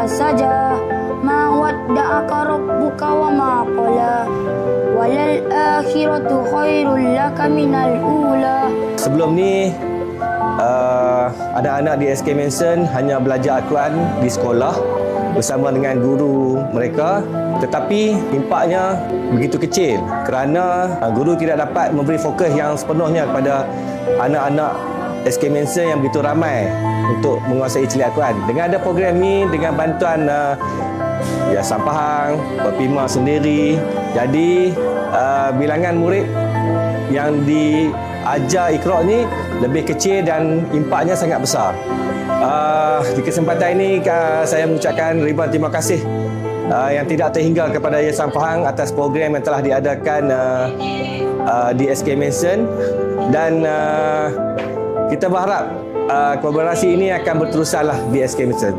saja. Ma wadda'aka rabbuka wa ma qala. Walal akhiratu khairul laka minal ula. Sebelum ni anak-anak di SK Mansion hanya belajar Al-Quran di sekolah bersama dengan guru mereka, tetapi impaknya begitu kecil kerana guru tidak dapat memberi fokus yang sepenuhnya kepada anak-anak SK Mansion yang begitu ramai untuk menguasai celik Al-Quran. Dengan ada program ni, dengan bantuan Yayasan Pahang, Bapima sendiri, jadi bilangan murid yang diajar Iqra' ni lebih kecil dan impaknya sangat besar. Di kesempatan ini saya mengucapkan ribuan terima kasih yang tidak terhingga kepada Yayasan Pahang atas program yang telah diadakan di SK Mansion, dan kita berharap kolaborasi ini akan berterusanlah di SK Mansion.